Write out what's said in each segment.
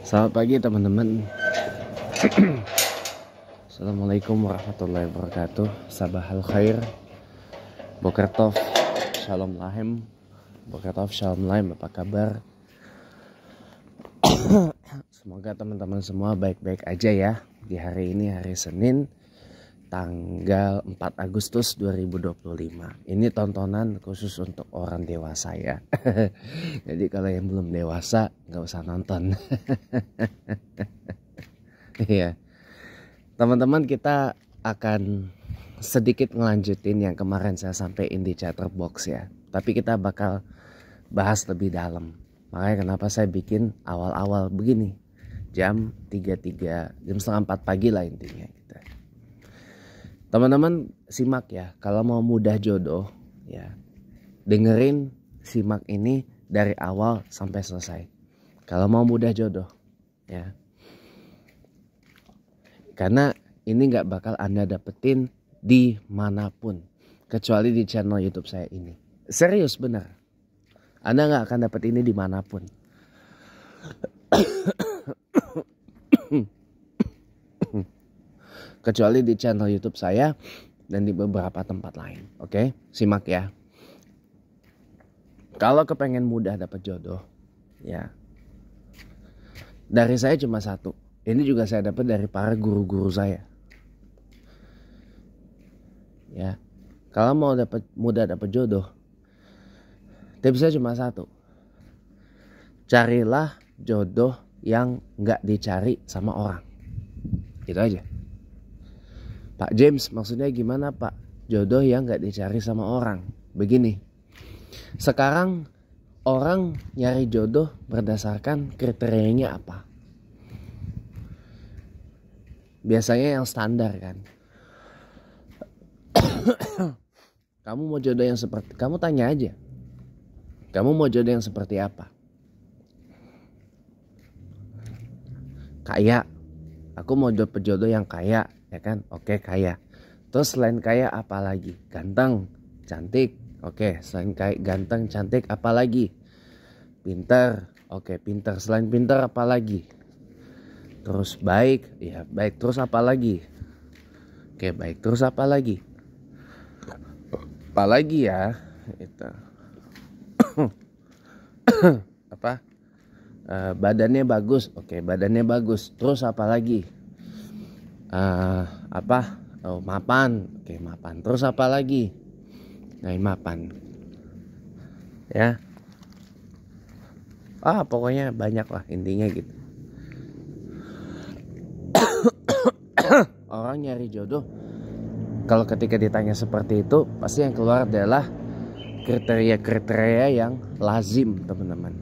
Selamat pagi teman-teman. Assalamualaikum warahmatullahi wabarakatuh. Sabahal khair. Boker tov. Shalom lahem. Boker tov, shalom lahem. Apa kabar? Semoga teman-teman semua baik-baik aja ya. Di hari ini, hari Senin, tanggal 4 Agustus 2025. Ini tontonan khusus untuk orang dewasa ya. Jadi kalau yang belum dewasa nggak usah nonton. Iya. Teman-teman, kita akan sedikit ngelanjutin yang kemarin saya sampaikan di chatterbox ya. Tapi kita bakal bahas lebih dalam. Makanya kenapa saya bikin awal-awal begini. Jam 3.3, jam setengah 4 pagi lah intinya gitu. Teman-teman simak ya, kalau mau mudah jodoh ya, dengerin, simak ini dari awal sampai selesai. Kalau mau mudah jodoh ya, karena ini nggak bakal Anda dapetin dimanapun kecuali di channel YouTube saya ini. Serius bener, Anda nggak akan dapet ini dimanapun. Kecuali di channel YouTube saya dan di beberapa tempat lain. Oke, simak ya. Kalau kepengen mudah dapat jodoh, ya, dari saya cuma satu. Ini juga saya dapat dari para guru-guru saya. Ya, kalau mau mudah dapat jodoh, tips saya cuma satu. Carilah jodoh yang nggak dicari sama orang. Itu aja. Pak James, maksudnya gimana Pak? Jodoh yang gak dicari sama orang. Begini, sekarang orang nyari jodoh berdasarkan kriterianya apa? Biasanya yang standar kan. Kamu mau jodoh yang seperti, kamu tanya aja. Kamu mau jodoh yang seperti apa? Kaya. Aku mau dapet jodoh yang kaya, ya kan? Oke, kaya. Terus selain kaya apa lagi? Ganteng, cantik. Oke, selain kaya, ganteng, cantik apa lagi? Pintar. Oke, pintar. Selain pintar apa lagi? Terus baik, ya baik. Terus apa lagi? Oke, baik. Terus apa lagi? Apa lagi ya? Itu. Apa? Badannya bagus. Oke, badannya bagus. Terus apa lagi? Mapan. Oke, mapan. Terus apa lagi? Nah, mapan. Ya. Pokoknya banyak lah intinya gitu. Orang nyari jodoh, kalau ketika ditanya seperti itu, pasti yang keluar adalah kriteria-kriteria yang lazim, teman-teman.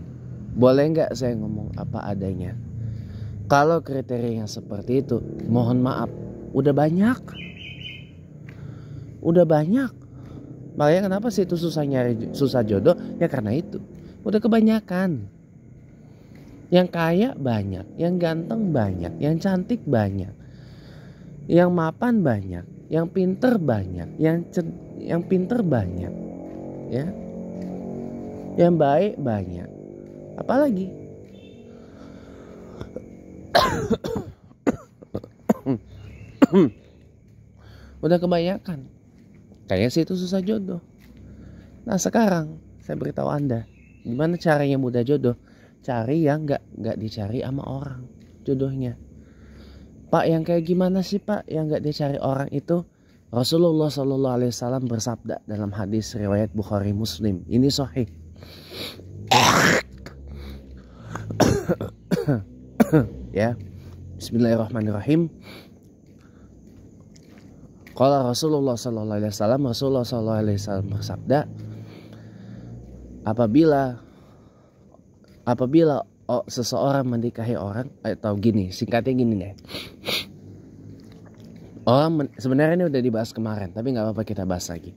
Boleh nggak saya ngomong apa adanya? Kalau kriterianya seperti itu, mohon maaf, udah banyak. Makanya kenapa sih itu susah jodoh? Ya karena itu, udah kebanyakan. Yang kaya banyak, yang ganteng banyak, yang cantik banyak, yang mapan banyak, yang pinter banyak, yang pinter banyak, ya, yang baik banyak. Apalagi udah kebanyakan. Kayaknya sih itu susah jodoh. Nah sekarang saya beritahu Anda, gimana caranya mudah jodoh. Cari yang nggak dicari sama orang jodohnya. Pak, yang kayak gimana sih Pak yang nggak dicari orang itu? Rasulullah SAW bersabda dalam hadis riwayat Bukhari Muslim. Ini sahih. Ya, Bismillahirrahmanirrahim. Qala Rasulullah SAW bersabda, apabila seseorang menikahi orang, atau gini, singkatnya gini deh. Sebenarnya ini udah dibahas kemarin, tapi nggak apa-apa kita bahas lagi.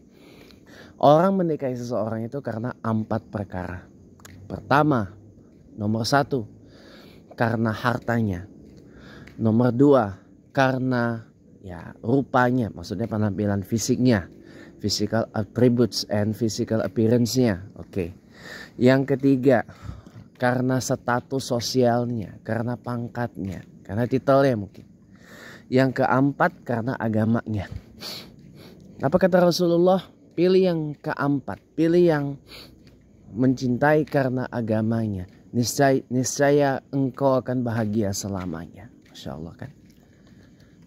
Orang menikahi seseorang itu karena 4 perkara. Pertama, nomor 1, karena hartanya. Nomor 2, karena ya rupanya, maksudnya penampilan fisiknya, physical attributes and physical appearance-nya. Oke. Yang ketiga, karena status sosialnya, karena pangkatnya, karena titelnya mungkin. Yang keempat karena agamanya. Apa kata Rasulullah? Pilih yang keempat, pilih yang mencintai karena agamanya. Niscaya engkau akan bahagia selamanya. Masya Allah kan.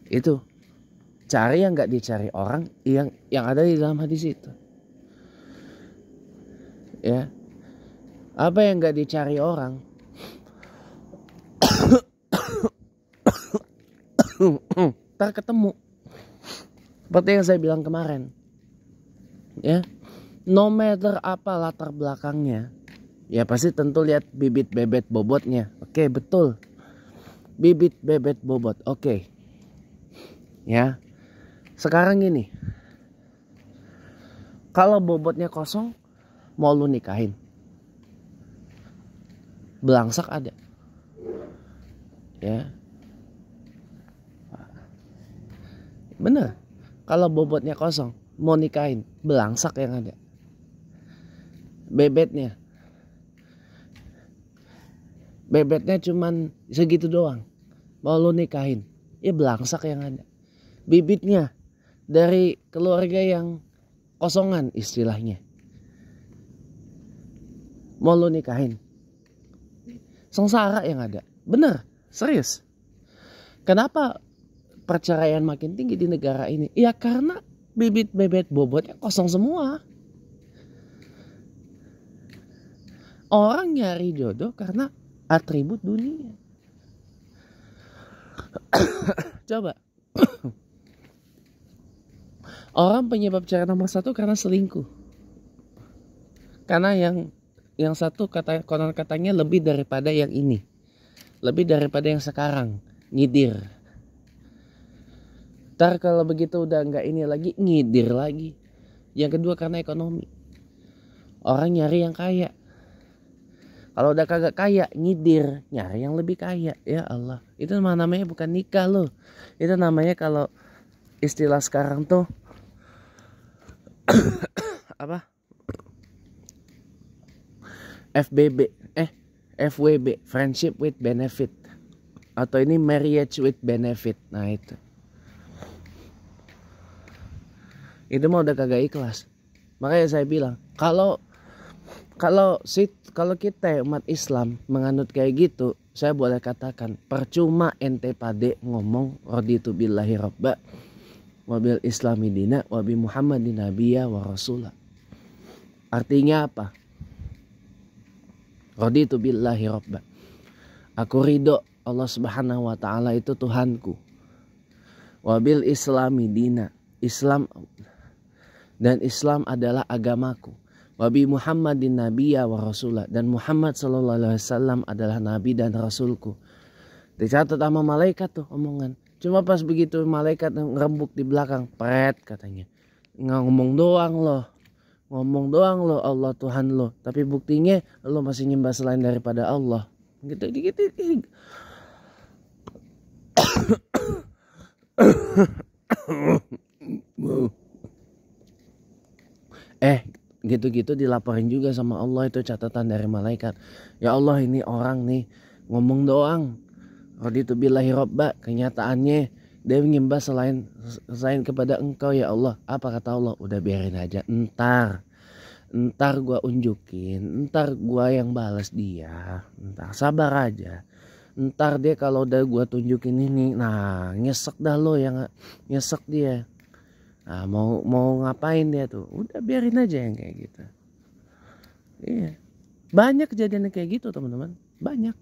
Itu cari yang gak dicari orang, yang ada di dalam hadis itu. Ya. Apa yang gak dicari orang? Ntar ketemu. Seperti yang saya bilang kemarin. Ya. No matter apa latar belakangnya, ya pasti tentu lihat bibit bebet bobotnya. Oke, betul. Bibit bebet bobot. Oke. Ya. Sekarang gini. Kalau bobotnya kosong, mau lu nikahin? Belangsak ada. Ya. Bener. Kalau bobotnya kosong, mau nikahin? Belangsak yang ada. Bebetnya cuman segitu doang. Mau lu nikahin? Ya belangsak yang ada. Bibitnya dari keluarga yang kosongan istilahnya. Mau lu nikahin? Sengsara yang ada. Bener, serius. Kenapa perceraian makin tinggi di negara ini? Ya karena bibit bebet bobotnya kosong semua. Orang nyari jodoh karena atribut dunia. Coba. Orang penyebab cerai nomor 1 karena selingkuh. Karena yang satu konon katanya lebih daripada yang ini. Lebih daripada yang sekarang. Ngidir. Ntar kalau begitu udah nggak ini lagi, ngidir lagi. Yang kedua karena ekonomi. Orang nyari yang kaya. Kalau udah kagak kaya, ngidir, nyari yang lebih kaya. Ya Allah, itu namanya bukan nikah loh. Itu namanya kalau istilah sekarang tuh apa? FWB, friendship with benefit. Atau ini marriage with benefit. Nah itu. Itu mah udah kagak ikhlas. Makanya saya bilang, kalau kita umat Islam menganut kayak gitu, saya boleh katakan percuma ente pade ngomong raditu billahi robba wabil islami dina wabi muhammadin nabiyya wa rasulah. Artinya apa? Raditu billahi robba. Aku ridho Allah Subhanahu wa taala itu Tuhanku. Wabil islami dina, Islam, dan Islam adalah agamaku. Wabi Muhammadin nabiyya wa rasulah, dan Muhammad sallallahu alaihi wasallam adalah nabi dan rasulku. Dicatat sama malaikat tuh omongan. Cuma pas begitu malaikat ngerembuk di belakang, pret katanya. Ngomong doang loh Allah Tuhan lo, tapi buktinya lo masih nyembah selain daripada Allah. Gitu. Gitu-gitu dilaporin juga sama Allah, itu catatan dari malaikat. Ya Allah, ini orang nih ngomong doang. Raditu billahi robba, kenyataannya dia menyembah selain kepada engkau ya Allah. Apa kata Allah? Udah biarin aja, ntar gua unjukin, ntar gua yang balas dia. Ntar sabar aja. Ntar dia kalau udah gua tunjukin ini, nah nyesek dah lo yang nyesek dia. Nah, mau ngapain dia tuh? Udah biarin aja yang kayak gitu. Iya. Banyak kejadian kayak gitu teman-teman. Banyak.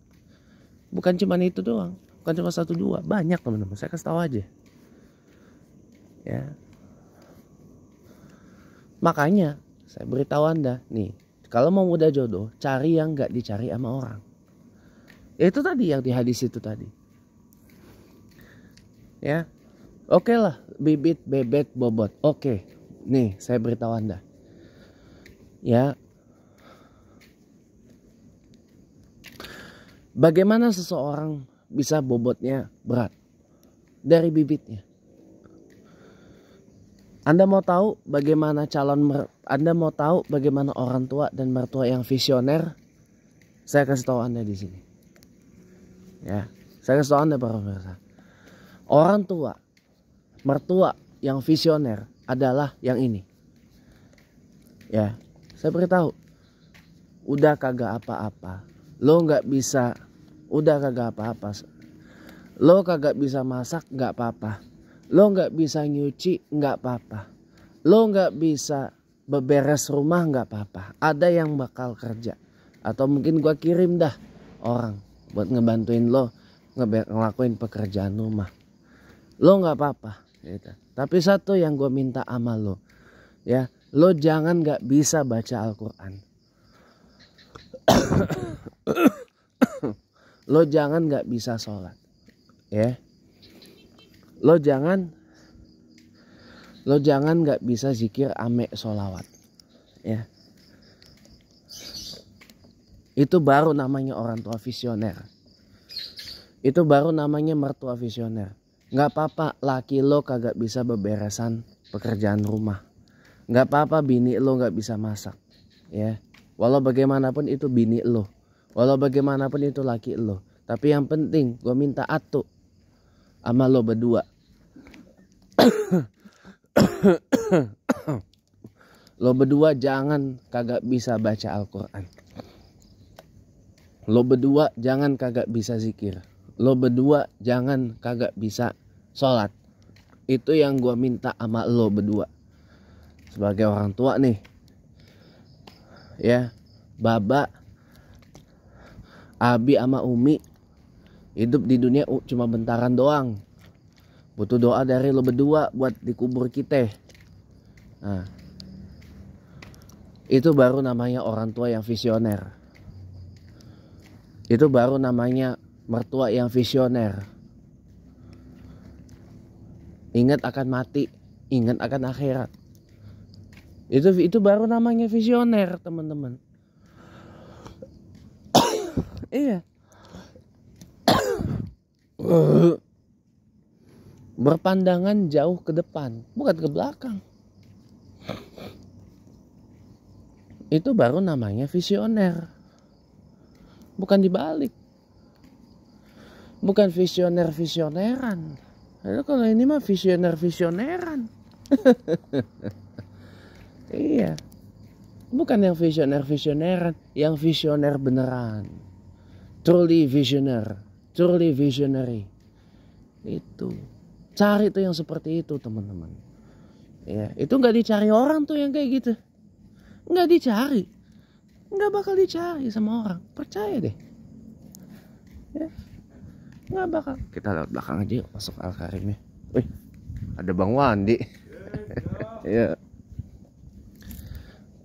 Bukan cuma itu doang. Bukan cuma 1-2. Banyak teman-teman. Saya kasih tahu aja. Ya. Makanya saya beritahu Anda nih. Kalau mau muda jodoh, cari yang gak dicari sama orang. Itu tadi yang di hadis itu tadi. Ya. Oke lah, bibit, bebet, bobot. Oke, nih saya beritahu Anda. Ya. Bagaimana seseorang bisa bobotnya berat? Dari bibitnya. Anda mau tahu bagaimana orang tua dan mertua yang visioner? Saya kasih tahu Anda di sini. Ya, saya kasih tahu Anda para pemirsa. Orang tua, mertua yang visioner adalah yang ini. Ya, saya beritahu. Udah kagak apa-apa. Lo nggak bisa. Udah kagak apa-apa. Lo kagak bisa masak, nggak apa-apa. Lo nggak bisa nyuci, nggak apa-apa. Lo nggak bisa beberes rumah, nggak apa-apa. Ada yang bakal kerja. Atau mungkin gua kirim dah orang buat ngebantuin lo ngelakuin pekerjaan rumah. Lo nggak apa-apa. Gitu. Tapi satu yang gua minta sama lo, ya, lo jangan nggak bisa baca Al-Quran. Lo jangan nggak bisa sholat, ya. Lo jangan nggak bisa zikir ame sholawat, ya. Itu baru namanya orang tua visioner. Itu baru namanya mertua visioner. Nggak apa-apa laki lo kagak bisa beberesan pekerjaan rumah. Nggak apa-apa bini lo nggak bisa masak, ya. Walau bagaimanapun itu bini lo. Walau bagaimanapun itu laki lo. Tapi yang penting gue minta atu sama lo berdua. Lo berdua jangan kagak bisa baca Al-Quran. Lo berdua jangan kagak bisa zikir. Lo berdua jangan kagak bisa sholat. Itu yang gue minta sama lo berdua. Sebagai orang tua nih. Ya, Baba, Abi sama Umi hidup di dunia cuma bentaran doang. Butuh doa dari lo berdua buat dikubur kita. Nah, itu baru namanya orang tua yang visioner. Itu baru namanya mertua yang visioner. Ingat akan mati, ingat akan akhirat. Itu baru namanya visioner, teman-teman. Iya. Berpandangan jauh ke depan, bukan ke belakang. Itu baru namanya visioner. Bukan dibalik. Bukan visioner-visioneran. Kalau ini mah visioner-visioneran. Iya. Bukan yang visioner-visioneran, yang visioner beneran. Truly visioner, truly visionary. Itu. Cari tuh yang seperti itu, teman-teman. Ya, itu nggak dicari orang tuh yang kayak gitu. Nggak dicari. Nggak bakal dicari sama orang. Percaya deh. Ya. Nggak bakal. Kita lewat belakang aja yuk, masuk Al-Karim ya. Wih, ada Bang Wandi. Ya.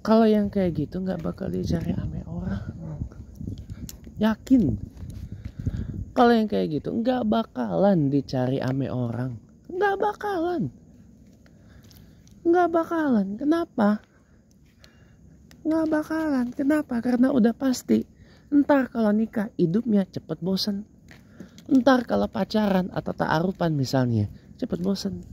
Kalau yang kayak gitu nggak bakal dicari ame orang. Yakin. Kalau yang kayak gitu nggak bakalan dicari ame orang. Nggak bakalan. Nggak bakalan. Kenapa? Nggak bakalan. Kenapa? Karena udah pasti. Ntar kalau nikah hidupnya cepet bosen. Ntar kalau pacaran atau ta'arufan misalnya cepet bosen.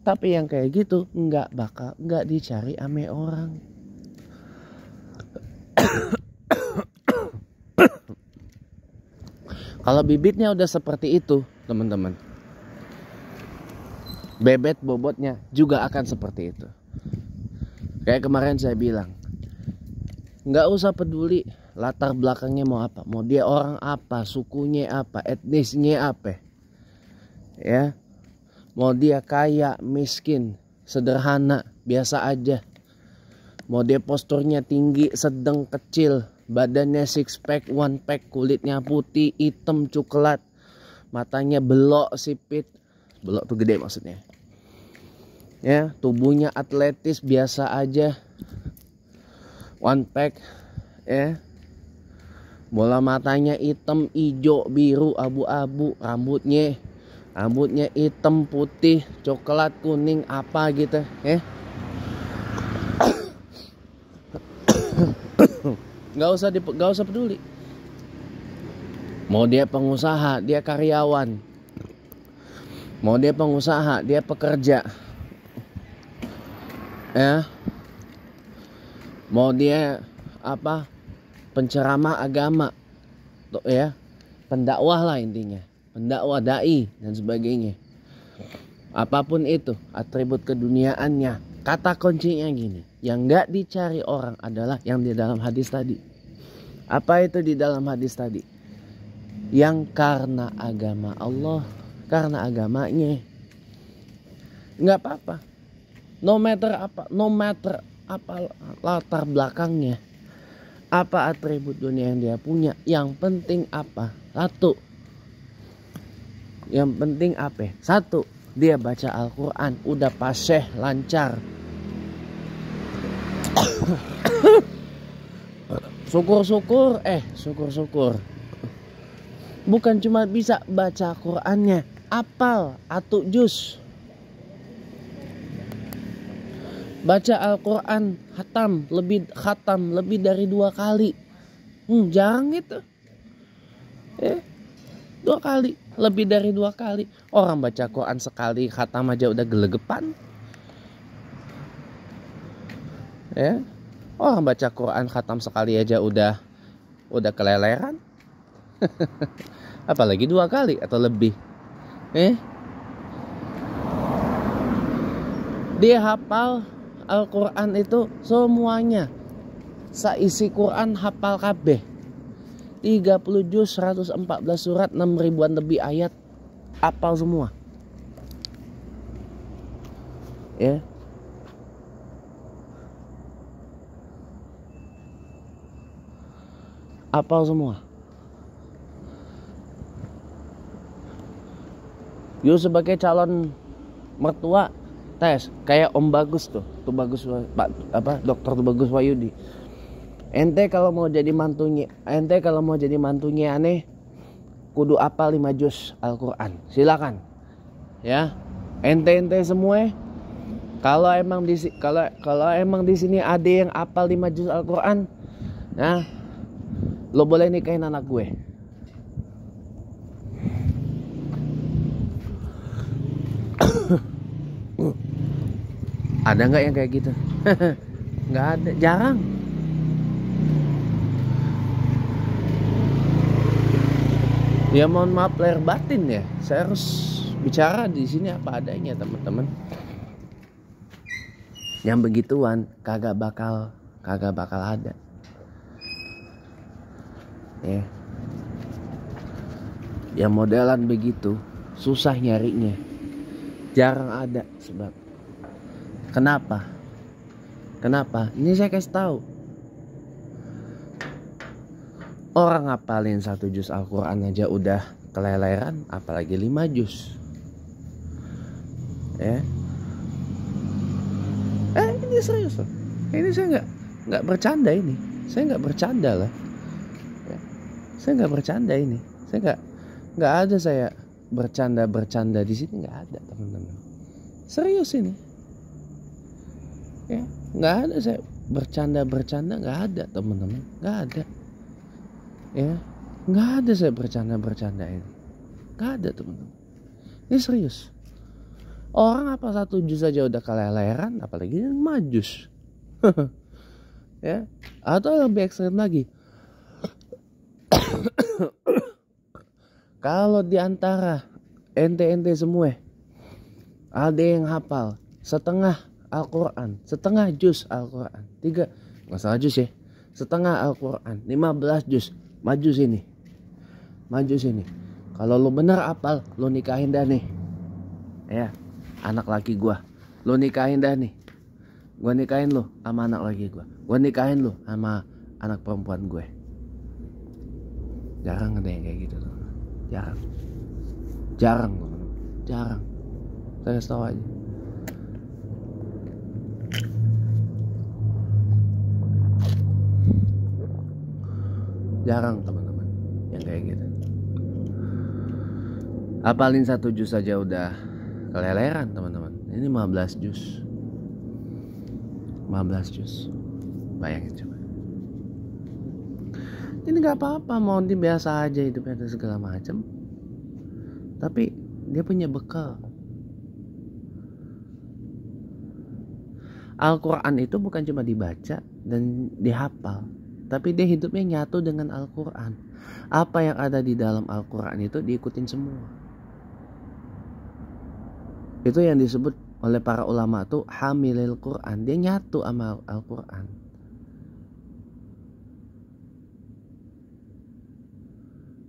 Tapi yang kayak gitu nggak dicari ame orang. Kalau bibitnya udah seperti itu, teman-teman, bebet bobotnya juga akan seperti itu. Kayak kemarin saya bilang, nggak usah peduli latar belakangnya mau apa, mau dia orang apa, sukunya apa, etnisnya apa, ya. Mau dia kaya, miskin, sederhana, biasa aja. Mau dia posturnya tinggi, sedang, kecil, badannya six pack, one pack, kulitnya putih, hitam, coklat, matanya belok, sipit, belok tuh gede maksudnya. Ya, tubuhnya atletis, biasa aja, one pack, ya. Bola matanya hitam, hijau, biru, abu-abu, rambutnya hitam, putih, coklat, kuning, apa gitu, ya. Nggak usah peduli. Mau dia pengusaha, dia karyawan. Mau dia pengusaha, dia pekerja. Ya. Mau dia apa? penceramah agama, ya, pendakwah lah intinya, pendakwah, dai dan sebagainya. Apapun itu atribut keduniaannya, kata kuncinya gini, yang nggak dicari orang adalah yang di dalam hadis tadi. Apa itu di dalam hadis tadi? Yang karena agama Allah, karena agamanya. Nggak apa-apa, no matter apa latar belakangnya, apa atribut dunia yang dia punya, yang penting apa? Satu, yang penting apa? Satu, dia baca Al-Quran, udah fasih, lancar. Syukur-syukur, syukur-syukur. Bukan cuma bisa baca Qurannya, apal atau juz. Baca Al-Quran khatam lebih dari 2 kali. Jarang gitu. 2 kali, lebih dari 2 kali. Orang baca Quran sekali khatam aja udah gelegepan. Ya. Orang baca Quran khatam sekali aja udah keleleran. Apalagi 2 kali atau lebih. Dia hafal Al-Quran itu semuanya. Saisi Quran hafal kabeh. 30 juz, 114 surat, 6 ribuan lebih ayat, hafal semua. Ya. Hafal semua. You sebagai calon mertua tes kayak Om Bagus tuh Bagus Pak Dokter Bagus Wayudi. Ente kalau mau jadi mantunya aneh kudu apal 5 juz Al-Quran. Silakan. Ya. Ente semua kalau emang di sini ada yang apal 5 juz Al-Quran, nah, lo boleh nikahin anak gue. Ada nggak yang kayak gitu? Nggak ada, jarang. Ya mohon maaf lahir batin ya, saya harus bicara di sini apa adanya teman-teman. Yang begituan kagak bakal ada. Ya. Yang modelan begitu susah nyarinya, jarang ada. Sebab Kenapa? Ini saya kasih tahu. Orang ngapalin 1 juz Al-Quran aja udah keleleran, apalagi 5 juz. Ya. Ini serius loh. Ini saya nggak bercanda ini. Saya nggak bercanda lah. Ya. Saya nggak bercanda ini. Saya nggak ada saya bercanda di sini, nggak ada teman-teman. Serius ini. Ya, nggak ada saya bercanda, nggak ada teman-teman, nggak ada. Ya, nggak ada saya bercanda ini, nggak ada teman-teman. Ini serius. Orang apa 1 juz saja udah keleleran, apalagi 5 juz. Ya, atau lebih ekstrim lagi. Kalau diantara ente semua ada yang hafal setengah Al-Quran, setengah juz Al-Quran, 3, nggak salah juz ya, setengah Al-Quran, 15 juz, maju sini. Kalau lu bener apal, lu nikahin dah nih, ya, anak laki gua, lu nikahin dah nih, gua nikahin lu sama anak laki gua nikahin lu sama anak perempuan gue. Jarang ada yang kayak gitu tuh, jarang. Saya kasih tahu aja. Jarang teman-teman yang kayak gitu. Apalin 1 juz saja udah keleleran teman-teman. Ini 15 juz. 15 juz. Bayangin coba. Ini gak apa-apa, mau biasa aja hidupnya dan segala macam. Tapi dia punya bekal. Al-Quran itu bukan cuma dibaca dan dihafal, tapi dia hidupnya nyatu dengan Al-Quran. Apa yang ada di dalam Al-Quran itu diikutin semua. Itu yang disebut oleh para ulama tuh hamilil Quran. Dia nyatu sama Al-Quran.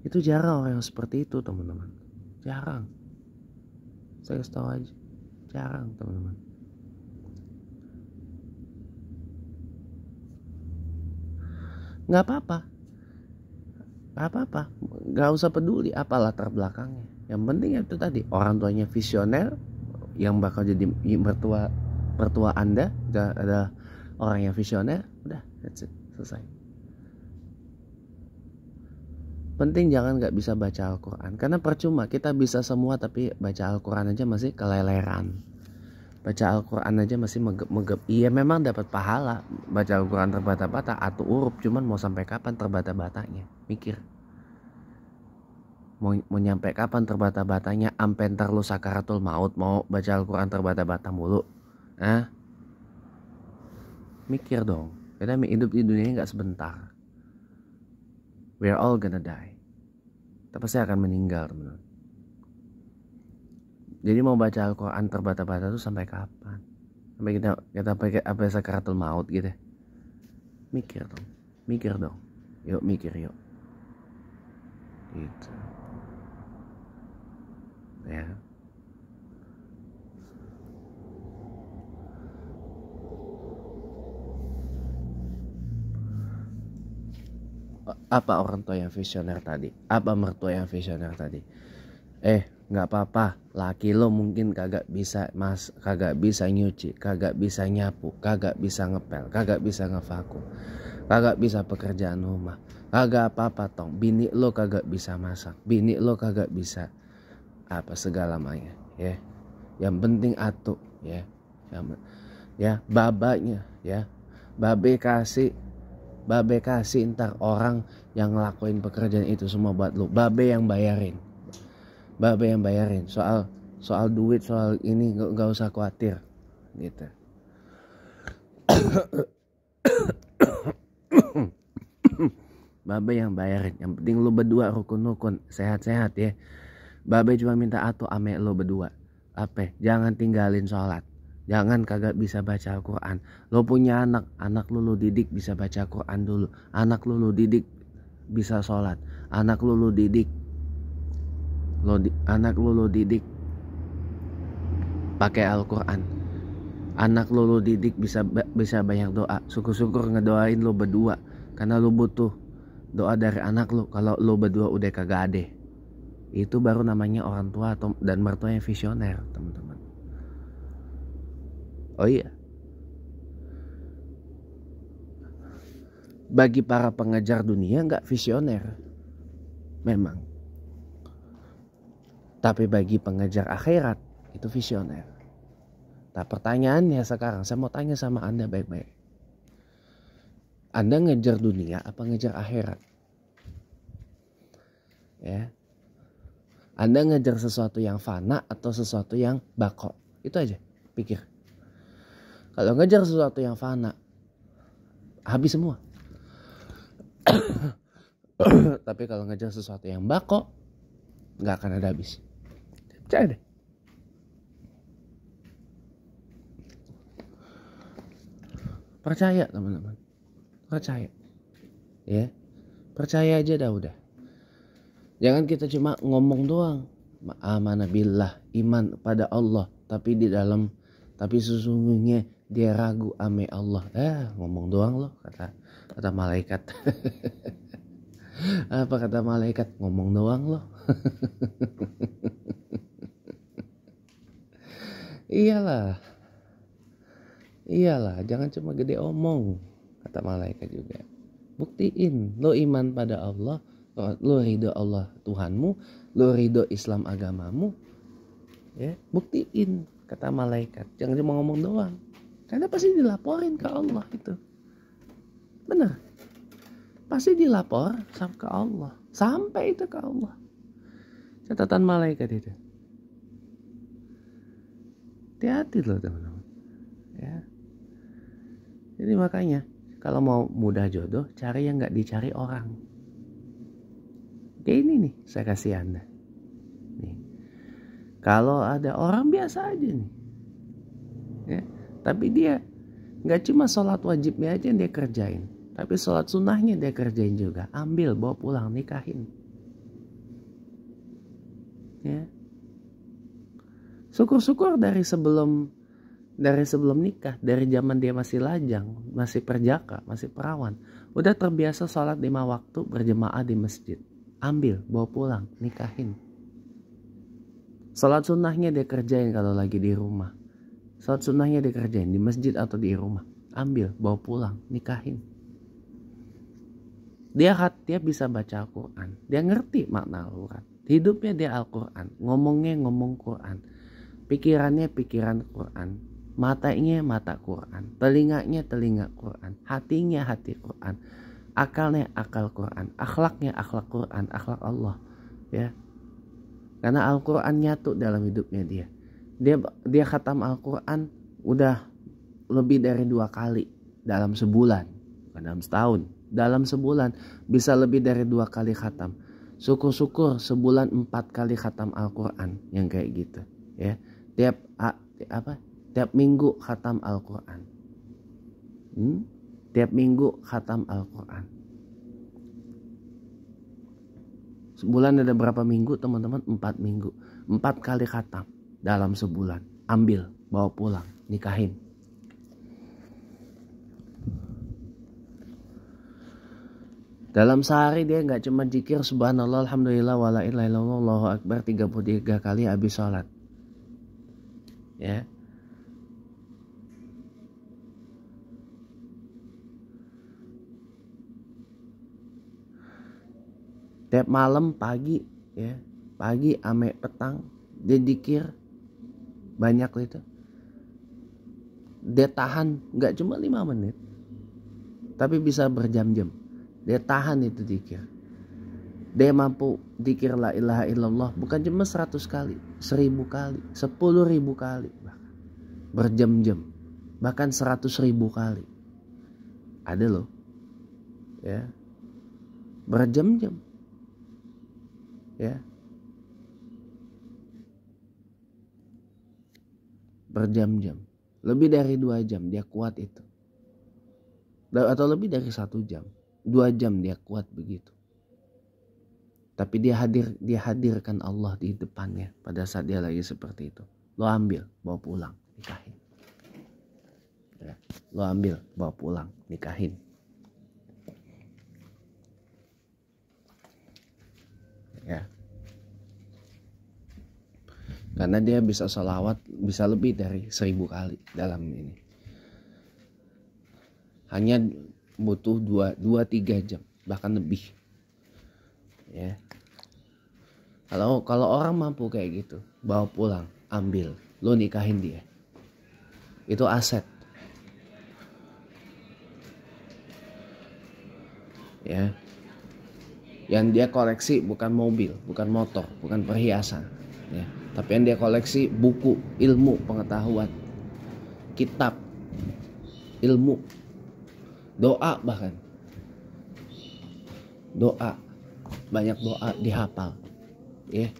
Itu jarang orang yang seperti itu, teman-teman. Jarang. Saya kasih tahu aja. Jarang, teman-teman. Nggak apa-apa. Nggak apa-apa. Nggak usah peduli apa latar belakangnya. Yang penting itu tadi, orang tuanya visioner yang bakal jadi mertua Anda. Ada orang yang visioner, udah, that's it, selesai. Penting jangan nggak bisa baca Al-Quran. Karena percuma, kita bisa semua tapi baca Al-Quran aja masih keleleran. Baca Al-Quran aja masih megep-megep. Iya memang dapat pahala baca Al-Quran terbata-bata atau huruf, cuman mau sampai kapan terbata-batanya? Mikir. Mau nyampe kapan terbata-batanya? Ampe ntar lu sakaratul maut mau baca Al-Quran terbata-bata mulu. Mikir dong. Kita hidup di dunia nggak sebentar. We're all gonna die. Kita pasti akan meninggal, teman-teman. Jadi mau baca Al-Quran terbata-bata tuh sampai kapan? Sampai kita pakai apa sakaratul maut gitu. Mikir dong. Yuk mikir yuk. Gitu. Ya. Apa orang tua yang visioner tadi? Apa mertua yang visioner tadi? Nggak apa-apa, laki lo mungkin kagak bisa kagak bisa nyuci, kagak bisa nyapu, kagak bisa ngepel, kagak bisa ngevakum, kagak bisa pekerjaan rumah, kagak apa-apa tong. Bini lo kagak bisa masak, bini lo kagak bisa apa segala macam, ya. Yang penting atuh, ya. Ya, babanya, ya. Babe kasih ntar orang yang ngelakuin pekerjaan itu semua buat lo. Babe yang bayarin. Soal duit, soal ini nggak usah khawatir gitu. Babe yang bayarin, yang penting lu berdua rukun sehat-sehat ya. Babe cuma minta atuh ame lu berdua, jangan tinggalin sholat, jangan kagak bisa baca Al-Quran. Lu punya anak lu didik bisa baca Al-Quran dulu, anak lu didik bisa sholat, anak lu didik pakai Al-Quran, anak lu didik bisa banyak doa. Syukur-syukur ngedoain lu berdua, karena lu butuh doa dari anak lu. Kalau lu berdua udah kagak ada, itu baru namanya orang tua dan mertua yang visioner, teman-teman. Oh iya, bagi para pengejar dunia nggak visioner memang, tapi bagi pengejar akhirat itu visioner. Nah pertanyaannya sekarang, saya mau tanya sama Anda baik-baik. Anda ngejar dunia apa ngejar akhirat? Ya. Anda ngejar sesuatu yang fana atau sesuatu yang bako? Itu aja, pikir. Kalau ngejar sesuatu yang fana, habis semua. Tapi kalau ngejar sesuatu yang bako, nggak akan ada habis. Percaya deh. Percaya teman-teman. Percaya. Ya. Percaya aja dah udah. Jangan kita cuma ngomong doang. Amanah billah, iman pada Allah, tapi sesungguhnya dia ragu ame Allah. Ngomong doang loh, kata malaikat. Apa kata malaikat? Ngomong doang loh. Iyalah, jangan cuma gede omong, kata malaikat juga. Buktiin lo iman pada Allah, lo ridho Allah Tuhanmu, lo ridho Islam agamamu, ya buktiin, kata malaikat. Jangan cuma ngomong doang, karena pasti dilaporin ke Allah itu. Bener, pasti dilapor ke Allah, sampai itu ke Allah. Catatan malaikat itu. Hati-hati loh teman-teman, ya. Jadi makanya Kalau mau mudah jodoh, cari yang gak dicari orang. Kayak ini nih, saya kasih Anda. Nih. Kalau ada orang biasa aja nih. Ya, tapi dia gak cuma sholat wajibnya aja yang dia kerjain, tapi sholat sunnahnya dia kerjain juga. Ambil, bawa pulang, nikahin. Ya. Syukur-syukur dari sebelum nikah, dari zaman dia masih lajang, masih perjaka, masih perawan, udah terbiasa sholat 5 waktu berjemaah di masjid. Ambil, bawa pulang, nikahin. Sholat sunnahnya dia kerjain kalau lagi di rumah. Sholat sunnahnya dia kerjain di masjid atau di rumah. Ambil, bawa pulang, nikahin. Dia bisa baca Al-Quran. Dia ngerti makna Al-Quran. Hidupnya dia Al-Quran. Ngomongnya ngomong Quran. Pikirannya pikiran Quran. Matanya mata Quran. Telinganya telinga Quran. Hatinya hati Quran. Akalnya akal Quran. Akhlaknya akhlak Quran. Akhlak Allah. Ya. Karena Al-Quran nyatu dalam hidupnya dia. Dia khatam Al-Quran udah lebih dari 2 kali dalam sebulan. Bukan dalam setahun. Dalam sebulan bisa lebih dari 2 kali khatam. Syukur-syukur sebulan 4 kali khatam Al-Quran yang kayak gitu. Ya. Tiap minggu khatam Al-Quran. Tiap minggu khatam Al-Quran. Sebulan ada berapa minggu teman-teman? 4 minggu. 4 kali khatam dalam sebulan. Ambil, bawa pulang, nikahin. Dalam sehari dia gak cuma zikir subhanallah, alhamdulillah, wala ilaha illallah, Allahu akbar 33 kali habis sholat. Ya. Tiap malam pagi, ya, pagi ame petang dia zikir banyak itu. Dia tahan nggak cuma 5 menit, tapi bisa berjam-jam. Dia tahan itu zikir. Dia mampu zikir la ilaha illallah bukan cuma 100 kali, 1000 kali, 10.000 kali, bahkan berjam-jam, bahkan 100.000 kali. Ada loh, ya, berjam-jam. Ya, berjam-jam, lebih dari 2 jam dia kuat itu, atau lebih dari 1 jam, 2 jam dia kuat begitu. Tapi dia hadirkan Allah di depannya pada saat dia lagi seperti itu. Lo ambil, bawa pulang, nikahin. Ya, lo ambil, bawa pulang, nikahin. Ya. Karena dia bisa sholawat bisa lebih dari 1000 kali dalam ini. Hanya butuh 2-3 jam, bahkan lebih. Ya. Kalau orang mampu kayak gitu, bawa pulang, ambil, lo nikahin dia. Itu aset. Ya. Yang dia koleksi bukan mobil, bukan motor, bukan perhiasan, ya. Tapi yang dia koleksi buku, ilmu, pengetahuan, kitab, ilmu, doa, bahkan doa, banyak doa dihafal, ya,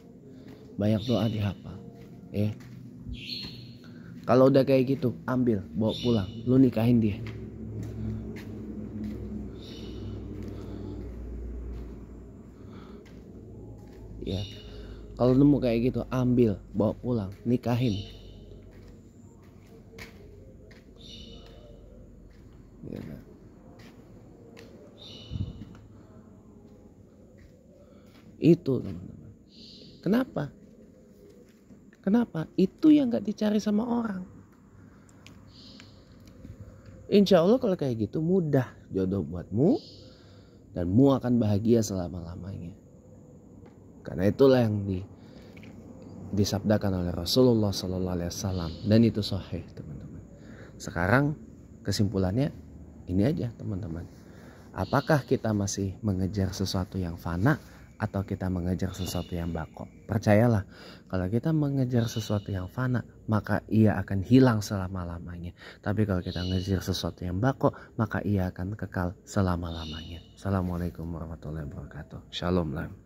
banyak doa dihafal, ya. Kalau udah kayak gitu, ambil, bawa pulang, lu nikahin dia. Ya, kalau nemu kayak gitu, ambil, bawa pulang, nikahin. Ya. Itu teman-teman. Kenapa? Itu yang gak dicari sama orang. Insya Allah kalau kayak gitu mudah jodoh buatmu, dan mu akan bahagia selama-lamanya. Karena itulah yang disabdakan oleh Rasulullah SAW, dan itu sahih teman-teman. Sekarang kesimpulannya ini aja teman-teman. Apakah kita masih mengejar sesuatu yang fana atau kita mengejar sesuatu yang bako. Percayalah, kalau kita mengejar sesuatu yang fana, maka ia akan hilang selama-lamanya. Tapi kalau kita mengejar sesuatu yang bako, maka ia akan kekal selama-lamanya. Assalamualaikum warahmatullahi wabarakatuh. Shalom.